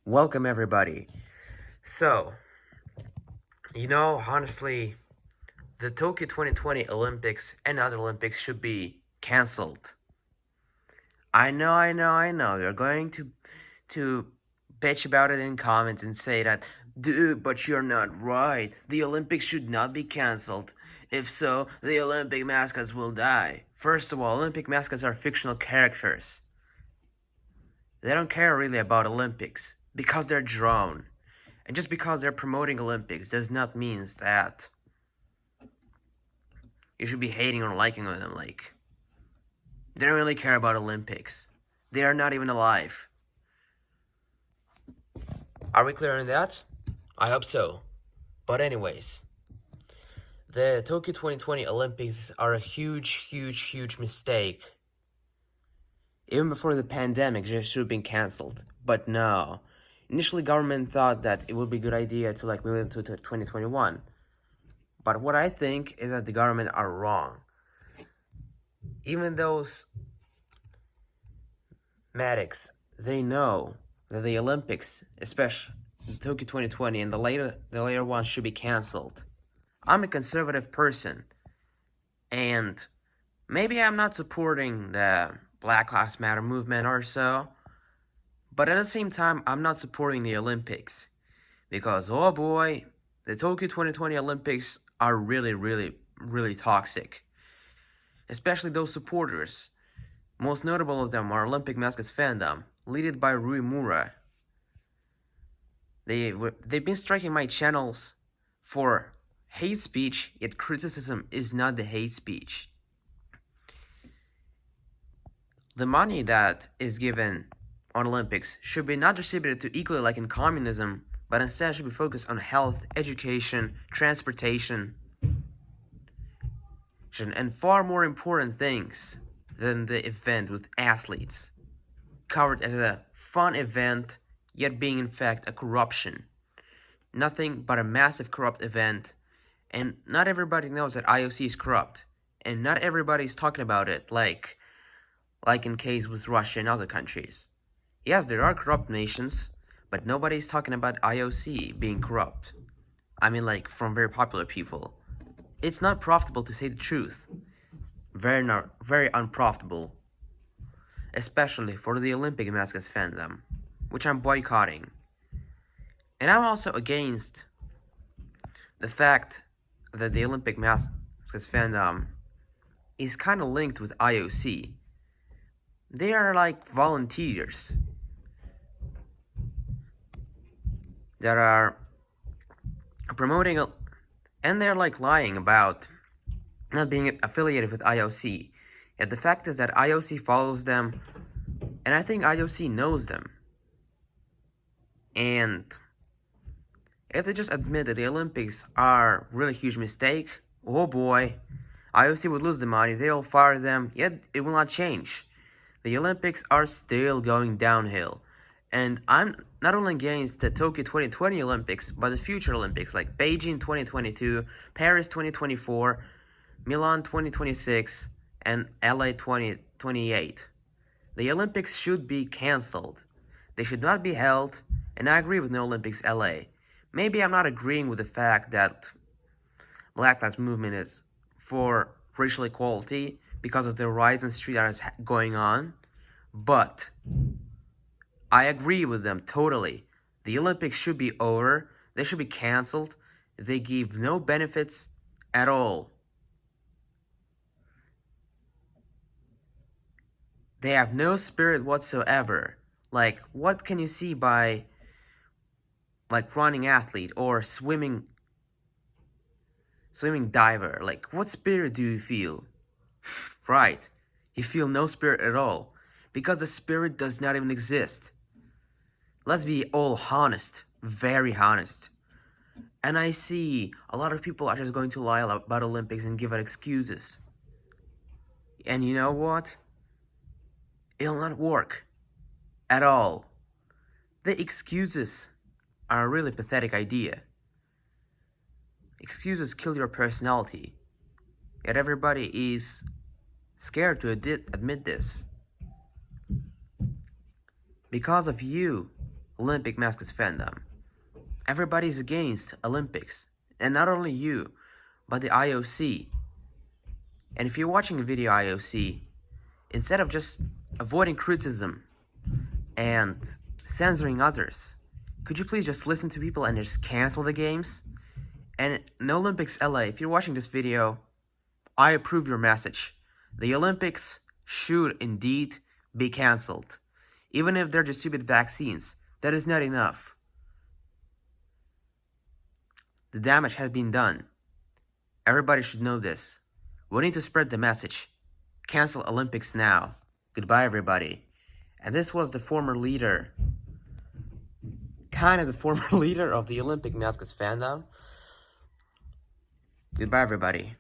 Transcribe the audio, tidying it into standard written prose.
Welcome, everybody. So, honestly, the Tokyo 2020 Olympics and other Olympics should be cancelled. I know. You're going to bitch about it in comments and say that, dude, but you're not right. The Olympics should not be cancelled. If so, the Olympic mascots will die. First of all, Olympic mascots are fictional characters. They don't care really about Olympics because they're drawn. And just because they're promoting Olympics does not mean that you should be hating or liking them. Like, they don't really care about Olympics. They are not even alive. Are we clear on that? I hope so. But anyways, the Tokyo 2020 Olympics are a huge mistake. Even before the pandemic, they should have been cancelled. But no. Initially, government thought that it would be a good idea to move into 2021. But what I think is that the government are wrong. Even those medics, they know that the Olympics, especially Tokyo 2020 and the later ones, should be cancelled. I'm a conservative person, and maybe I'm not supporting the Black Lives Matter movement or so, but at the same time, I'm not supporting the Olympics, because oh boy, the Tokyo 2020 Olympics are really toxic, especially those supporters. Most notable of them are Olympic Mascots fandom, led by Rui Mura. They've been striking my channels for hate speech, yet criticism is not the hate speech. The money that is given on Olympics should be not distributed to equally like in communism, but instead should be focused on health, education, transportation, and far more important things than the event with athletes, covered as a fun event, yet being in fact a corruption. Nothing but a massive corrupt event, and not everybody knows that IOC is corrupt, and not everybody is talking about it like in case with Russia and other countries. Yes, there are corrupt nations, but nobody is talking about IOC being corrupt. I mean, like, from very popular people. It's not profitable to say the truth. Very unprofitable. Especially for the Olympic mascots fandom, which I'm boycotting. And I'm also against the fact that the Olympic mascots fandom is kind of linked with IOC. They are like volunteers that are promoting, and they're like lying about not being affiliated with IOC. Yet the fact is that IOC follows them, and I think IOC knows them. And if they just admit that the Olympics are a really huge mistake, oh boy, IOC would lose the money, they'll fire them, yet it will not change. The Olympics are still going downhill. And I'm not only against the Tokyo 2020 Olympics, but the future Olympics like Beijing 2022, Paris 2024, Milan 2026, and LA 2028. The Olympics should be cancelled. They should not be held, and I agree with No Olympics LA. Maybe I'm not agreeing with the fact that Black Lives Movement is for racial equality because of the riots and street art going on, but I agree with them totally. The Olympics should be over. They should be cancelled. They give no benefits at all. They have no spirit whatsoever. Like, what can you see by, like, running athlete or swimming diver? Like, what spirit do you feel? Right, you feel no spirit at all, because the spirit does not even exist. Let's be all honest, very honest. And I see a lot of people are just going to lie about Olympics and give out excuses. And you know what? It'll not work at all. The excuses are a really pathetic idea. Excuses kill your personality. Yet everybody is scared to admit this. Because of you, Olympic mascots fandom. Everybody's against Olympics, and not only you, but the IOC. And if you're watching a video IOC, instead of just avoiding criticism and censoring others, could you please just listen to people and just cancel the games? And no Olympics LA, if you're watching this video, I approve your message. The Olympics should indeed be cancelled. Even if they're just stupid vaccines, that is not enough. The damage has been done. Everybody should know this. We need to spread the message. Cancel Olympics now. Goodbye, everybody. And this was the former leader, kind of the former leader of the Olympic mascots fandom. Goodbye, everybody.